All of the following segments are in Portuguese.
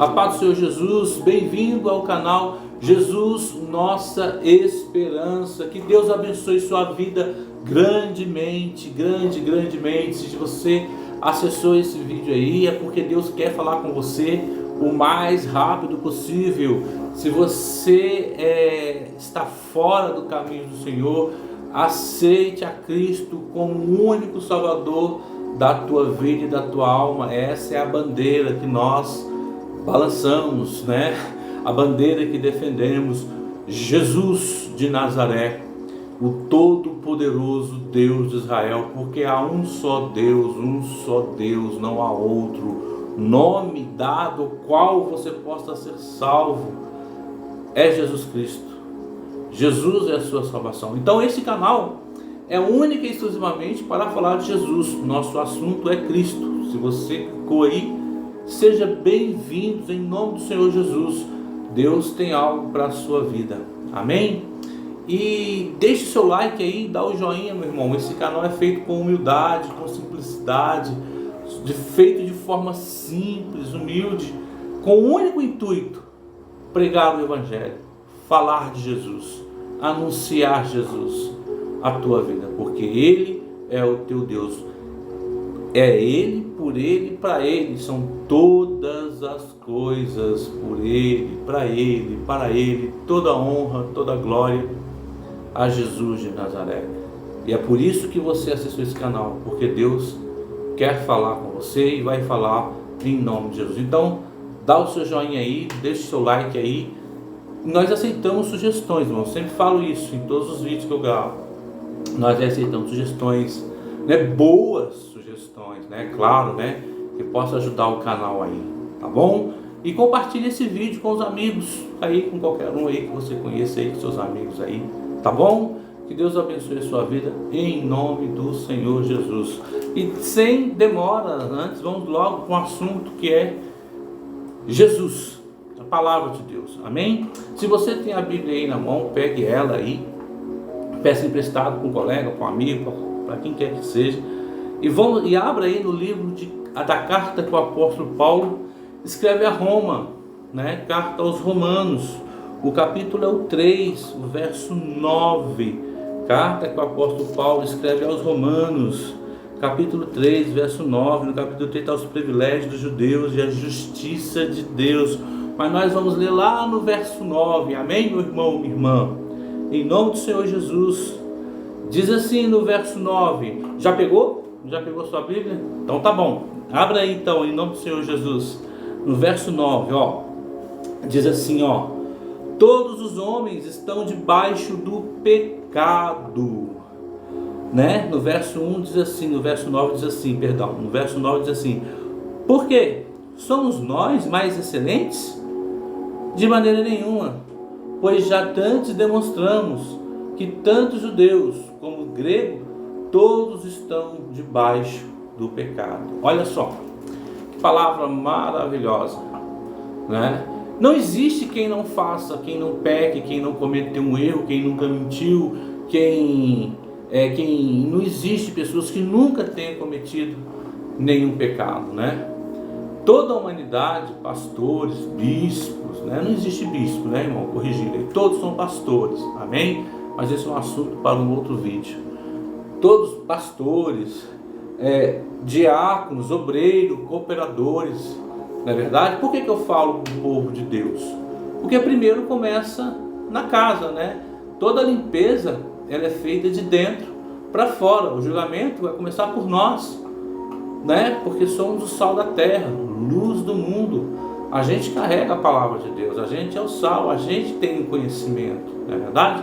A paz do Senhor Jesus, bem-vindo ao canal Jesus Nossa Esperança. Que Deus abençoe sua vida grandemente. Se você acessou esse vídeo aí, é porque Deus quer falar com você o mais rápido possível. Se você está fora do caminho do Senhor, aceite a Cristo como o único Salvador da tua vida e da tua alma. Essa é a bandeira que nós balançamos, né? A bandeira que defendemos: Jesus de Nazaré, o todo-poderoso Deus de Israel, porque há um só Deus, não há outro nome dado ao qual você possa ser salvo, é Jesus Cristo. Jesus é a sua salvação. Então esse canal é única e exclusivamente para falar de Jesus. Nosso assunto é Cristo. Se você clicou aí, seja bem-vindo em nome do Senhor Jesus. Deus tem algo para a sua vida. Amém? E deixe seu like aí, dá o joinha, meu irmão. Esse canal é feito com humildade, com simplicidade, feito de forma simples, humilde, com o único intuito: pregar o Evangelho, falar de Jesus, anunciar Jesus à tua vida, porque Ele é o teu Deus. É Ele, por Ele, para Ele são todas as coisas, por Ele, para Ele, toda honra, toda glória a Jesus de Nazaré. E é por isso que você acessou esse canal, porque Deus quer falar com você e vai falar em nome de Jesus. Então, dá o seu joinha aí, deixa o seu like aí. Nós aceitamos sugestões, irmão. Eu sempre falo isso em todos os vídeos que eu gravo. Nós aceitamos sugestões, né? Boas sugestões, né? Claro, né? Que possa ajudar o canal aí, tá bom? E compartilhe esse vídeo com os amigos aí, com qualquer um aí que você conheça aí, com seus amigos aí, tá bom? Que Deus abençoe a sua vida em nome do Senhor Jesus. E sem demora, antes, vamos logo com o assunto que é Jesus, a palavra de Deus. Amém? Se você tem a Bíblia aí na mão, pegue ela aí, peça emprestado para um colega, para um amigo, para quem quer que seja, e abra aí no livro da carta que o apóstolo Paulo escreve a Roma, né? Carta aos Romanos, o capítulo é o 3, o verso 9. Carta que o apóstolo Paulo escreve aos Romanos, capítulo 3, verso 9. No capítulo 3 está os privilégios dos judeus e a justiça de Deus, mas nós vamos ler lá no verso 9. Amém, meu irmão, minha irmã? Em nome do Senhor Jesus. Diz assim no verso 9. Já pegou? Já pegou sua Bíblia? Então tá bom. Abra aí então, em nome do Senhor Jesus. No verso 9, ó. Diz assim, ó: todos os homens estão debaixo do pecado. Né? No verso 1 diz assim, no verso 9 diz assim, perdão. No verso 9 diz assim: por quê? Somos nós mais excelentes? De maneira nenhuma. Pois já antes demonstramos que tanto judeus como gregos, todos estão debaixo do pecado. Olha só, que palavra maravilhosa, né? Não existe quem não faça, quem não peque, quem não cometeu um erro, quem nunca mentiu, quem não existe pessoas que nunca tenham cometido nenhum pecado, né? Toda a humanidade, pastores, bispos, né? Não existe bispo, né, irmão? Corrigindo, todos são pastores, amém? Mas esse é um assunto para um outro vídeo. Todos pastores, diáconos, obreiros, cooperadores, não é verdade? Por que eu falo do povo de Deus? Porque primeiro começa na casa, né? Toda limpeza ela é feita de dentro para fora. O julgamento vai começar por nós, né? Porque somos o sal da terra, luz do mundo. A gente carrega a palavra de Deus, a gente é o sal, a gente tem o conhecimento, não é verdade?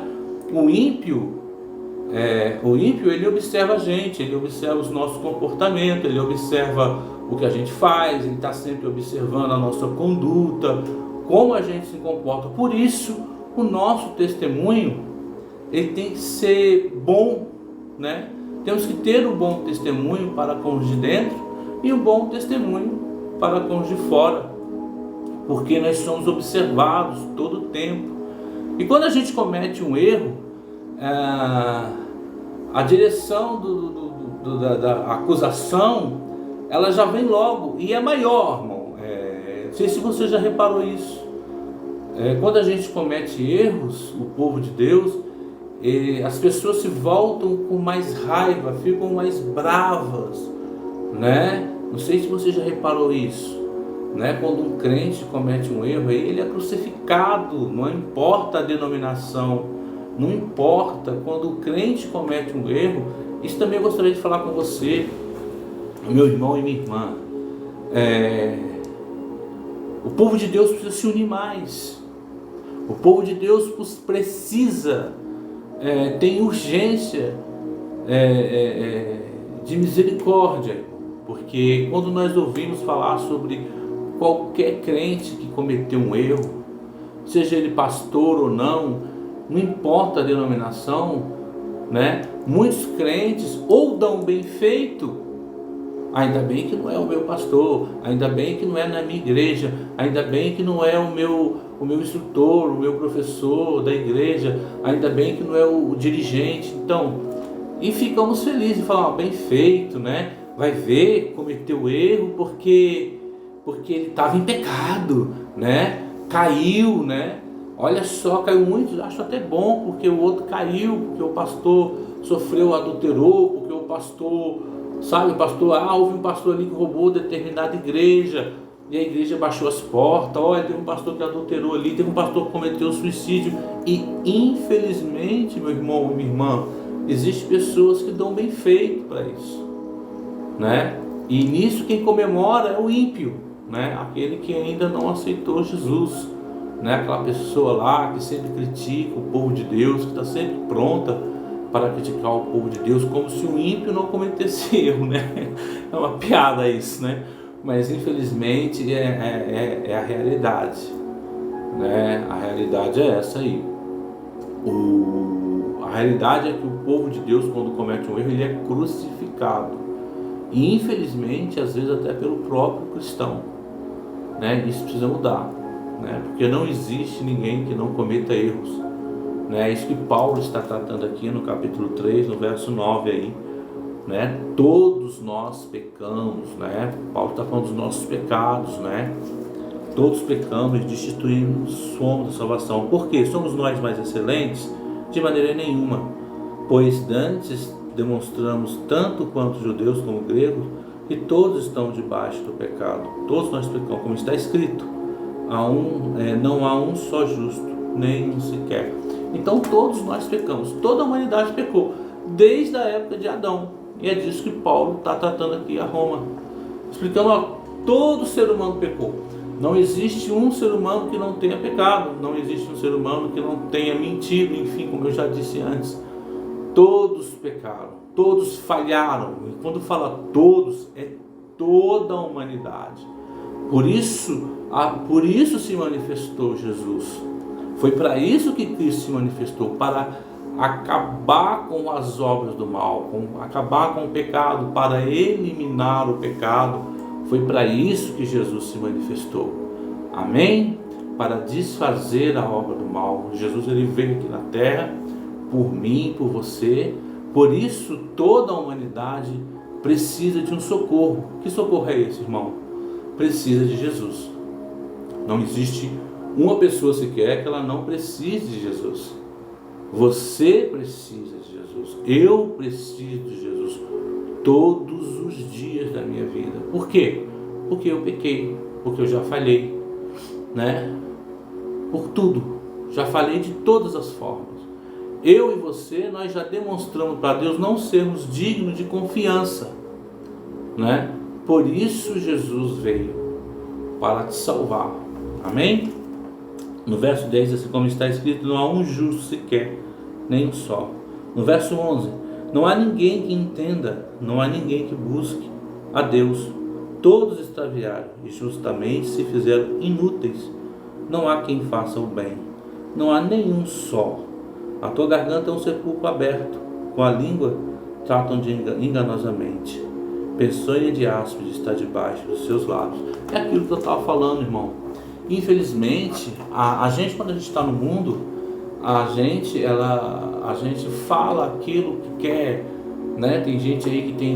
O ímpio ele observa a gente, ele observa os nossos comportamentos, ele observa o que a gente faz, ele está sempre observando a nossa conduta, como a gente se comporta. Por isso, o nosso testemunho, ele tem que ser bom, né? Temos que ter um bom testemunho para com os de dentro e um bom testemunho para com os de fora, porque nós somos observados todo o tempo. E quando a gente comete um erro, a direção da acusação, ela já vem logo e é maior, irmão. Não sei se você já reparou isso. Quando a gente comete erros, o povo de Deus, as pessoas se voltam com mais raiva, ficam mais bravas, né? Não sei se você já reparou isso, né? Quando um crente comete um erro, ele é crucificado, não importa a denominação, não importa. Quando o crente comete um erro, isso também eu gostaria de falar com você, meu irmão e minha irmã. O povo de Deus precisa se unir mais. O povo de Deus precisa, tem urgência de misericórdia, porque quando nós ouvimos falar sobre qualquer crente que cometeu um erro, seja ele pastor ou não importa a denominação, né? Muitos crentes ou dão bem feito, ainda bem que não é o meu pastor, ainda bem que não é na minha igreja, ainda bem que não é o meu instrutor, o meu professor da igreja, ainda bem que não é o dirigente. Então, e ficamos felizes, falamos, bem feito, né? Vai ver, cometeu erro porque ele estava em pecado, né? Caiu, né? Olha só, caiu muito, acho até bom, porque o outro caiu, porque o pastor sofreu, adulterou, porque o pastor, sabe, houve um pastor ali que roubou determinada igreja, e a igreja baixou as portas. Olha, teve um pastor que adulterou ali, teve um pastor que cometeu suicídio, e infelizmente, meu irmão e minha irmã, existem pessoas que dão bem feito para isso, né? E nisso quem comemora é o ímpio, né? Aquele que ainda não aceitou Jesus, né? Aquela pessoa lá que sempre critica o povo de Deus, que está sempre pronta para criticar o povo de Deus, como se o ímpio não cometesse erro, né? É uma piada isso, né? Mas infelizmente é a realidade, né? A realidade é essa aí. A realidade é que o povo de Deus, quando comete um erro, ele é crucificado, e infelizmente às vezes até pelo próprio cristão, né? Isso precisa mudar, né? Porque não existe ninguém que não cometa erros, né? É isso que Paulo está tratando aqui no capítulo 3, no verso 9 aí, né? Todos nós pecamos, né? Paulo está falando dos nossos pecados, né? Todos pecamos e destituímos somos da salvação. Por quê? Somos nós mais excelentes? De maneira nenhuma, pois dantes demonstramos, tanto quanto judeus como gregos, que todos estão debaixo do pecado. Todos nós pecamos, como está escrito, não há um só justo, nem um sequer. Então todos nós pecamos, toda a humanidade pecou, desde a época de Adão. E é disso que Paulo está tratando aqui a Roma, explicando, todo ser humano pecou. Não existe um ser humano que não tenha pecado, não existe um ser humano que não tenha mentido, enfim, como eu já disse antes. Todos pecaram, todos falharam. E quando fala todos, é toda a humanidade. Por isso se manifestou Jesus. Foi para isso que Cristo se manifestou, para acabar com as obras do mal, acabar com o pecado, para eliminar o pecado. Foi para isso que Jesus se manifestou. Amém? Para desfazer a obra do mal. Jesus, ele veio aqui na terra por mim, por você. Por isso toda a humanidade precisa de um socorro. Que socorro é esse, irmão? Precisa de Jesus. Não existe uma pessoa sequer que ela não precise de Jesus. Você precisa de Jesus. Eu preciso de Jesus todos os dias da minha vida. Por quê? Porque eu pequei, porque eu já falhei, né? Por tudo, já falhei de todas as formas. Eu e você, nós já demonstramos para Deus não sermos dignos de confiança, né? Por isso Jesus veio, para te salvar. Amém? No verso 10, assim como está escrito, não há um justo sequer, nem um só. No verso 11, não há ninguém que entenda, não há ninguém que busque a Deus. Todos extraviaram e justamente se fizeram inúteis. Não há quem faça o bem, não há nenhum só. A tua garganta é um sepulcro aberto, com a língua tratam de enganosamente. Peçonha de áspide está debaixo dos seus lábios. É aquilo que eu estava falando, irmão. Infelizmente, a gente, quando a gente está no mundo, a gente fala aquilo que quer, né? Tem gente aí que tem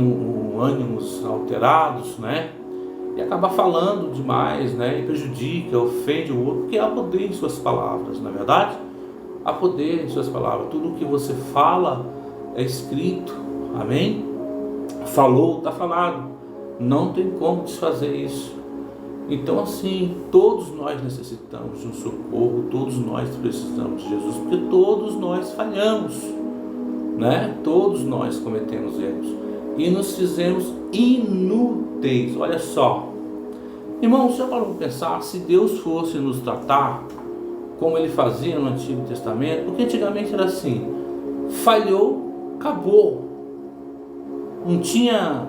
ânimos alterados, né? e acaba falando demais, né? E prejudica, ofende o outro, porque há poder em suas palavras, não é verdade? Há poder em suas palavras. Tudo o que você fala é escrito, amém? Falou, está falado. Não tem como desfazer isso. Então, assim, todos nós necessitamos de um socorro, todos nós precisamos de Jesus, porque todos nós falhamos, né? Todos nós cometemos erros e nos fizemos inúteis. Olha só, irmãos, já parou para pensar, se Deus fosse nos tratar como Ele fazia no Antigo Testamento? Porque antigamente era assim, falhou, acabou. Não tinha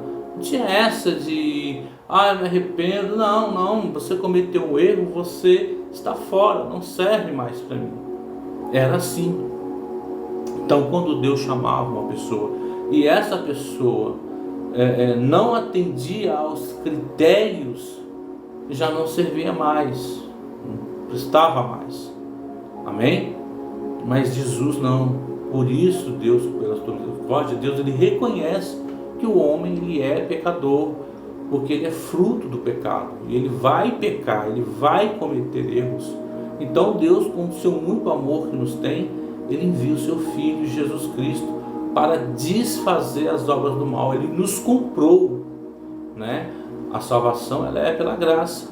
essa de, eu me arrependo. Não, você cometeu um erro, você está fora, não serve mais para mim. Era assim. Então, quando Deus chamava uma pessoa e essa pessoa não atendia aos critérios, já não servia mais, não prestava mais. Amém? Mas Jesus não. Por isso Deus, pela sua misericórdia, Deus ele reconhece que o homem ele é pecador, porque ele é fruto do pecado, e ele vai pecar, ele vai cometer erros. Então Deus, com o seu muito amor que nos tem, ele envia o seu Filho Jesus Cristo para desfazer as obras do mal. Ele nos comprou, né? A salvação ela é pela graça,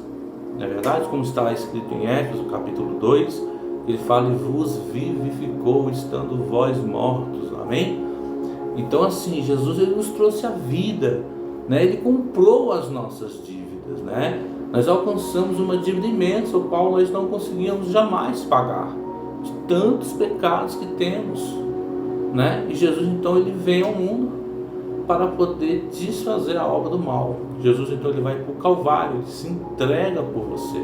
não é verdade? Como está escrito em Éfeso capítulo 2, ele fala: e vos vivificou estando vós mortos, amém? Então assim, Jesus ele nos trouxe a vida, né? Ele comprou as nossas dívidas, né? Nós alcançamos uma dívida imensa, o qual nós não conseguíamos jamais pagar, de tantos pecados que temos, né? E Jesus então ele vem ao mundo para poder desfazer a obra do mal. Jesus então ele vai para o Calvário, ele se entrega por você.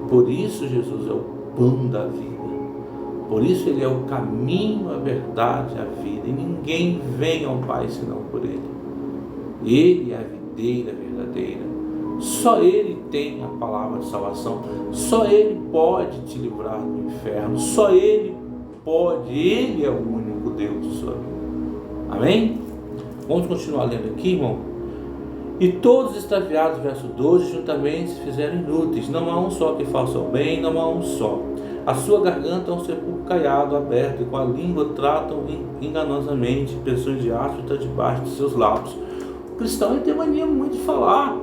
Por isso Jesus é o pão da vida. Por isso ele é o caminho, a verdade, a vida. E ninguém vem ao Pai senão por ele. Ele é a videira verdadeira. Só ele tem a palavra de salvação. Só ele pode te livrar do inferno. Só ele pode. Ele é o único Deus de sua vida. Amém? Vamos continuar lendo aqui, irmão. E todos extraviados, verso 12, juntamente se fizeram inúteis. Não há um só que faça o bem, não há um só. A sua garganta é um sepulcro caiado, aberto, e com a língua tratam enganosamente. Pessoas de aço está debaixo de seus lábios. O cristão ele tem mania muito de falar,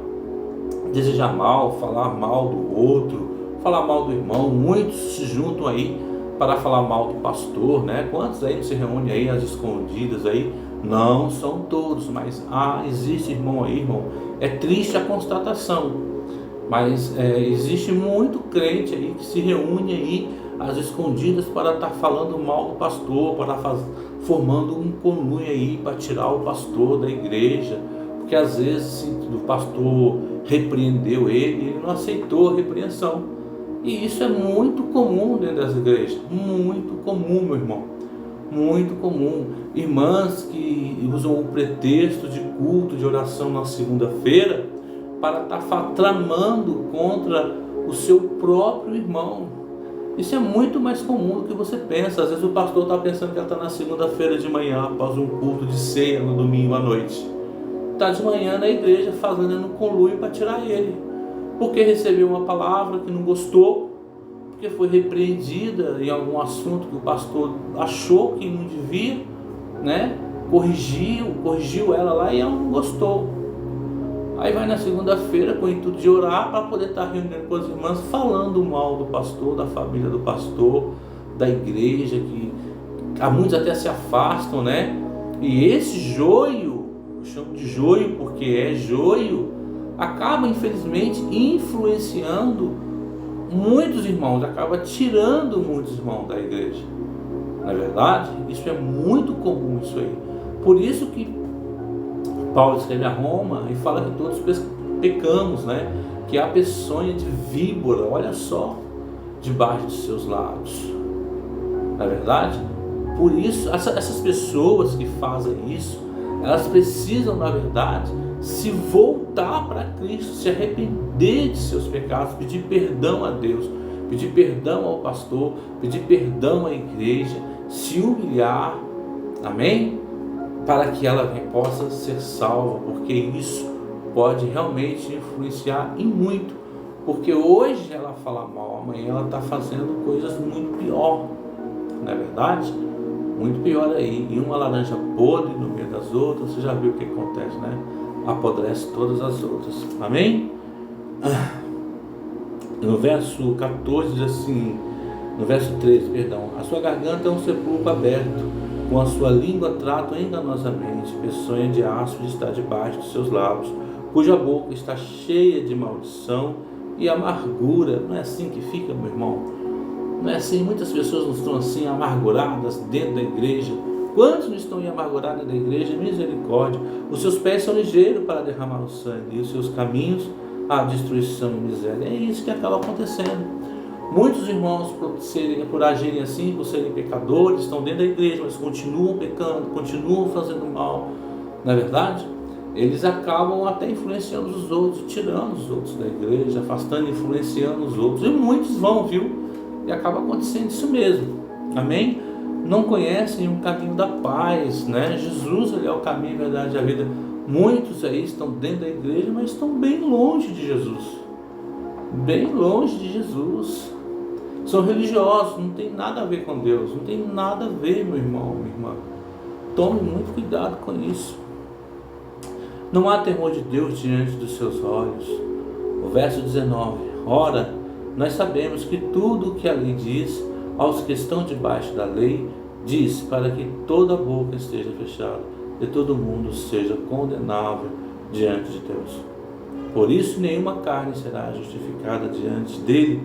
desejar mal, falar mal do outro, falar mal do irmão. Muitos se juntam aí para falar mal do pastor, né? Quantos aí se reúnem aí às escondidas aí? Não são todos, mas existe irmão aí, irmão. É triste a constatação. Mas existe muito crente aí que se reúne aí às escondidas para estar falando mal do pastor, para formando um conluio aí para tirar o pastor da igreja, porque às vezes o pastor repreendeu ele, ele não aceitou a repreensão. E isso é muito comum dentro das igrejas, muito comum, meu irmão, muito comum. Irmãs que usam o pretexto de culto, de oração na segunda-feira, para estar tramando contra o seu próprio irmão. Isso é muito mais comum do que você pensa. Às vezes o pastor está pensando que ela está na segunda-feira de manhã, após um culto de ceia no domingo à noite. Está de manhã na igreja fazendo um conluio para tirar ele, porque recebeu uma palavra que não gostou, porque foi repreendida em algum assunto que o pastor achou que não devia, né? Corrigiu ela lá e ela não gostou. Aí vai na segunda-feira com o intuito de orar para poder estar reunindo com as irmãs, falando mal do pastor, da família do pastor, da igreja, que há muitos até se afastam, né? E esse joio, eu chamo de joio porque é joio, acaba infelizmente influenciando muitos irmãos, acaba tirando muitos irmãos da igreja. Não é verdade? Isso é muito comum isso aí. Por isso que Paulo escreve a Roma e fala que todos pecamos, né? Que há peçonha de víbora, olha só, debaixo dos seus lábios. Não é verdade? Por isso, essas pessoas que fazem isso, elas precisam, na verdade, se voltar para Cristo, se arrepender de seus pecados, pedir perdão a Deus, pedir perdão ao pastor, pedir perdão à igreja, se humilhar, amém? Para que ela possa ser salva, porque isso pode realmente influenciar em muito, porque hoje ela fala mal, amanhã ela está fazendo coisas muito pior, não é verdade? Muito pior aí, e uma laranja podre no meio das outras, você já viu o que acontece, né? Apodrece todas as outras, amém? No verso 14 diz assim, no verso 13, perdão: a sua garganta é um sepulcro aberto, com a sua língua trata enganosamente, peçonha de ácido está debaixo dos seus lábios, cuja boca está cheia de maldição e amargura. Não é assim que fica, meu irmão? Não é assim? Muitas pessoas não estão assim amarguradas dentro da igreja. Quantos não estão amargurados dentro da igreja? Misericórdia. Os seus pés são ligeiros para derramar o sangue, e os seus caminhos a destruição e miséria. É isso que acaba acontecendo. Muitos irmãos, por agirem assim, por serem pecadores, estão dentro da igreja, mas continuam pecando, continuam fazendo mal. Não é verdade? Eles acabam até influenciando os outros, tirando os outros da igreja, afastando e influenciando os outros. E muitos vão, viu? E acaba acontecendo isso mesmo. Amém? Não conhecem o caminho da paz, né? Jesus, ele é o caminho, a verdade e a vida. Muitos aí estão dentro da igreja, mas estão bem longe de Jesus. Bem longe de Jesus. São religiosos, não tem nada a ver com Deus. Não tem nada a ver, meu irmão, minha irmã. Tome muito cuidado com isso. Não há temor de Deus diante dos seus olhos. O verso 19: ora, nós sabemos que tudo o que a lei diz aos que estão debaixo da lei, diz para que toda a boca esteja fechada e todo mundo seja condenável diante de Deus. Por isso nenhuma carne será justificada diante dele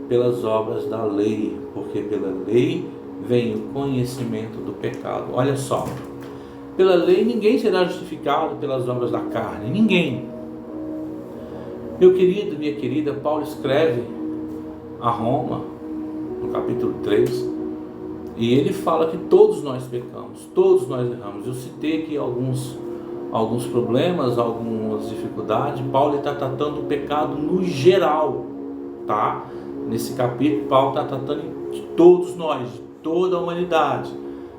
pelas obras da lei, porque pela lei vem o conhecimento do pecado. Olha só, pela lei ninguém será justificado pelas obras da carne, ninguém. Meu querido, minha querida, Paulo escreve a Roma, no capítulo 3, e ele fala que todos nós pecamos, todos nós erramos. Eu citei aqui alguns problemas, algumas dificuldades. Paulo está tratando o pecado no geral, tá? Nesse capítulo, Paulo está tratando de todos nós, de toda a humanidade,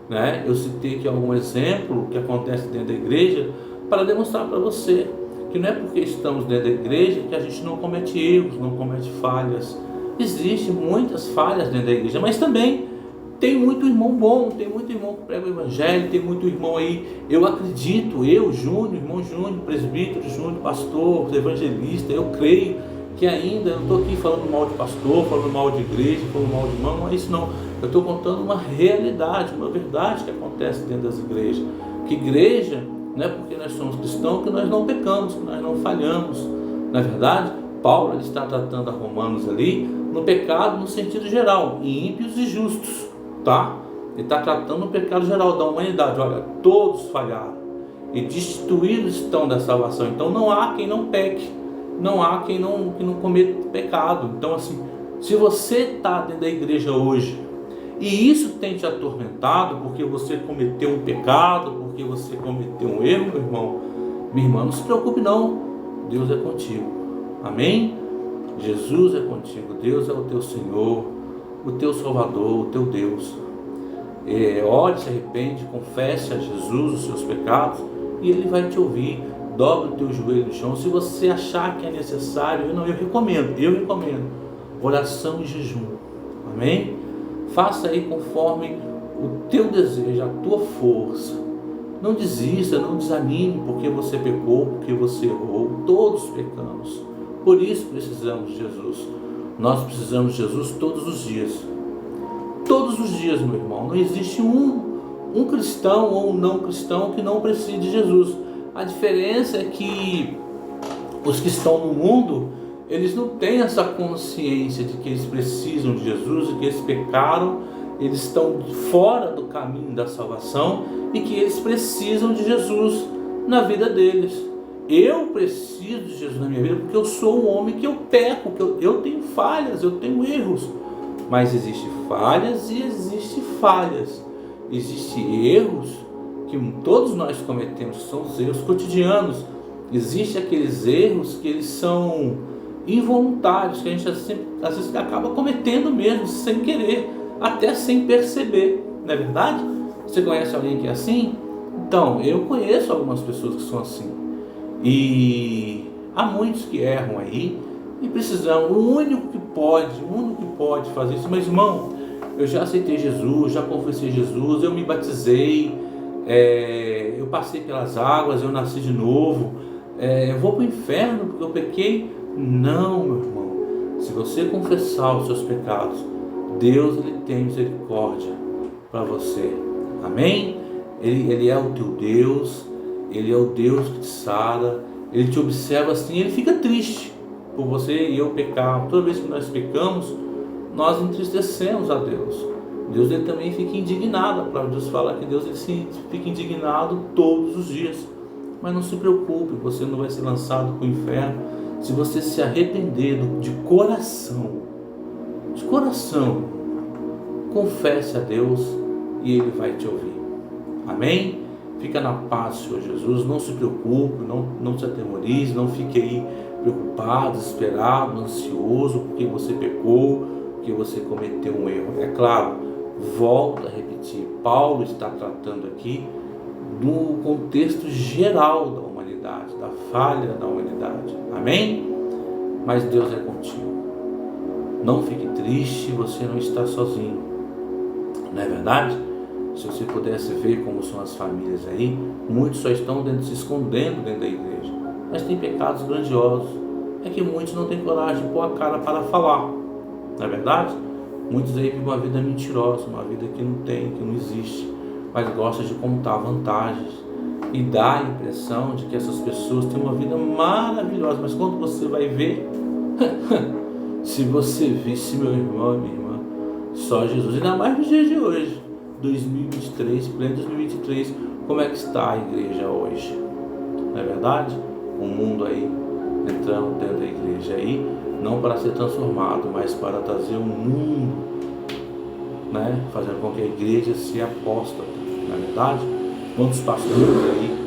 né? Eu citei aqui algum exemplo que acontece dentro da igreja para demonstrar para você que não é porque estamos dentro da igreja que a gente não comete erros, não comete falhas. Existem muitas falhas dentro da igreja, mas também tem muito irmão bom, tem muito irmão que prega o evangelho, tem muito irmão aí, eu acredito, Júnior, irmão Júnior, presbítero Júnior, pastor, evangelista, eu creio que ainda, eu não estou aqui falando mal de pastor, falando mal de igreja, falando mal de irmão, não é isso não. Eu estou contando uma realidade, uma verdade que acontece dentro das igrejas. Que igreja, não é porque nós somos cristãos que nós não pecamos, que nós não falhamos. Na verdade, Paulo ele está tratando a Romanos ali no pecado no sentido geral, em ímpios e justos, tá? Ele está tratando o pecado geral da humanidade. Olha, todos falharam e destituídos estão da salvação. Então não há quem não peque, não há quem não cometa pecado. Então assim, se você está dentro da igreja hoje e isso tem te atormentado porque você cometeu um pecado, porque você cometeu um erro, meu irmão, minha irmã, não se preocupe não, Deus é contigo, amém? Jesus é contigo, Deus é o teu Senhor, o teu Salvador, o teu Deus. Ore, se arrepende, confesse a Jesus os seus pecados e Ele vai te ouvir. Dobre o teu joelho no chão. Se você achar que é necessário, eu recomendo oração e jejum, amém? Faça aí conforme o teu desejo, a tua força. Não desista, não desanime porque você pecou, porque você errou. Todos pecamos, por isso precisamos de Jesus. Nós precisamos de Jesus todos os dias. Todos os dias, meu irmão. Não existe um cristão ou um não cristão que não precise de Jesus. A diferença é que os que estão no mundo, eles não têm essa consciência de que eles precisam de Jesus e que eles pecaram, eles estão fora do caminho da salvação e que eles precisam de Jesus na vida deles. Eu preciso de Jesus na minha vida porque eu sou um homem que eu peco, que eu tenho falhas, eu tenho erros. Mas existem falhas e existem falhas. Existem erros que todos nós cometemos, são os erros cotidianos. Existem aqueles erros que eles são involuntários, que a gente às vezes acaba cometendo mesmo, sem querer, até sem perceber, não é verdade? Você conhece alguém que é assim? Então, eu conheço algumas pessoas que são assim. E há muitos que erram aí e precisamos, o único que pode fazer isso. Mas irmão, eu já aceitei Jesus, já confessei Jesus, eu me batizei, eu passei pelas águas, eu nasci de novo, eu vou para o inferno porque eu pequei? Não, meu irmão. Se você confessar os seus pecados, Deus ele tem misericórdia para você. Amém? Ele é o teu Deus, Ele é o Deus que te sara, Ele te observa assim, Ele fica triste por você e eu pecar. Toda vez que nós pecamos, nós entristecemos a Deus. Deus ele também fica indignado. A palavra de Deus fala que Deus ele fica indignado todos os dias. Mas não se preocupe, você não vai ser lançado para o inferno se você se arrepender de coração. De coração, confesse a Deus e Ele vai te ouvir. Amém? Fica na paz, Senhor Jesus. Não se preocupe, não se atemorize, não fique aí preocupado, desesperado, ansioso porque você pecou, porque você cometeu um erro. É claro, volto a repetir, Paulo está tratando aqui do contexto geral da humanidade, da falha da humanidade. Amém? Mas Deus é contigo. Não fique triste, você não está sozinho. Não é verdade? Se você pudesse ver como são as famílias aí, muitos só estão se escondendo dentro da igreja. Mas tem pecados grandiosos. É que muitos não têm coragem de pôr a cara para falar. Não é verdade? Muitos aí vivem uma vida mentirosa, uma vida que não tem, que não existe. Mas gostam de contar vantagens. E dá a impressão de que essas pessoas têm uma vida maravilhosa. Mas quando você vai ver... se você visse, meu irmão e minha irmã, só Jesus. Ainda mais nos dias de hoje. 2023, pleno 2023, como é que está a igreja hoje? Não é verdade? O mundo aí, entrando dentro da igreja aí, não para ser transformado, mas para trazer um mundo, né? Fazendo com que a igreja se apóstata, não é verdade? Quantos pastores aí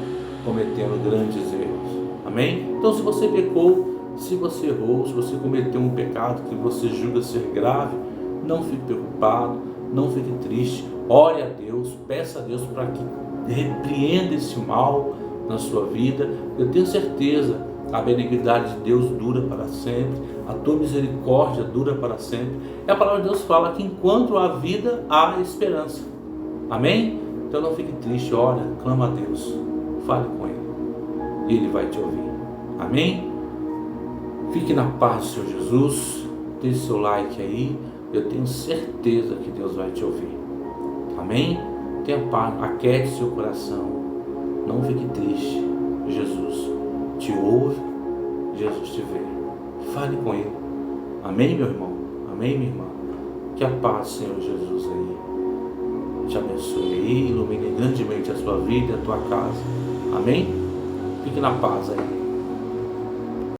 cometendo grandes erros, amém? Então se você pecou, se você errou, se você cometeu um pecado que você julga ser grave, não fique preocupado, não fique triste, ore a Deus, peça a Deus para que repreenda esse mal na sua vida. Eu tenho certeza, a benignidade de Deus dura para sempre, a tua misericórdia dura para sempre. E a palavra de Deus fala que enquanto há vida, há esperança. Amém? Então não fique triste, ora, clama a Deus, fale com Ele, e Ele vai te ouvir. Amém? Fique na paz do Senhor Jesus, deixe seu like aí, eu tenho certeza que Deus vai te ouvir. Amém? Tenha paz, aquete seu coração, não fique triste. Jesus te ouve, Jesus te vê. Fale com Ele. Amém, meu irmão? Amém, minha irmã? Que a paz, Senhor Jesus, aí te abençoe aí, ilumine grandemente a sua vida e a tua casa. Amém? Fique na paz aí.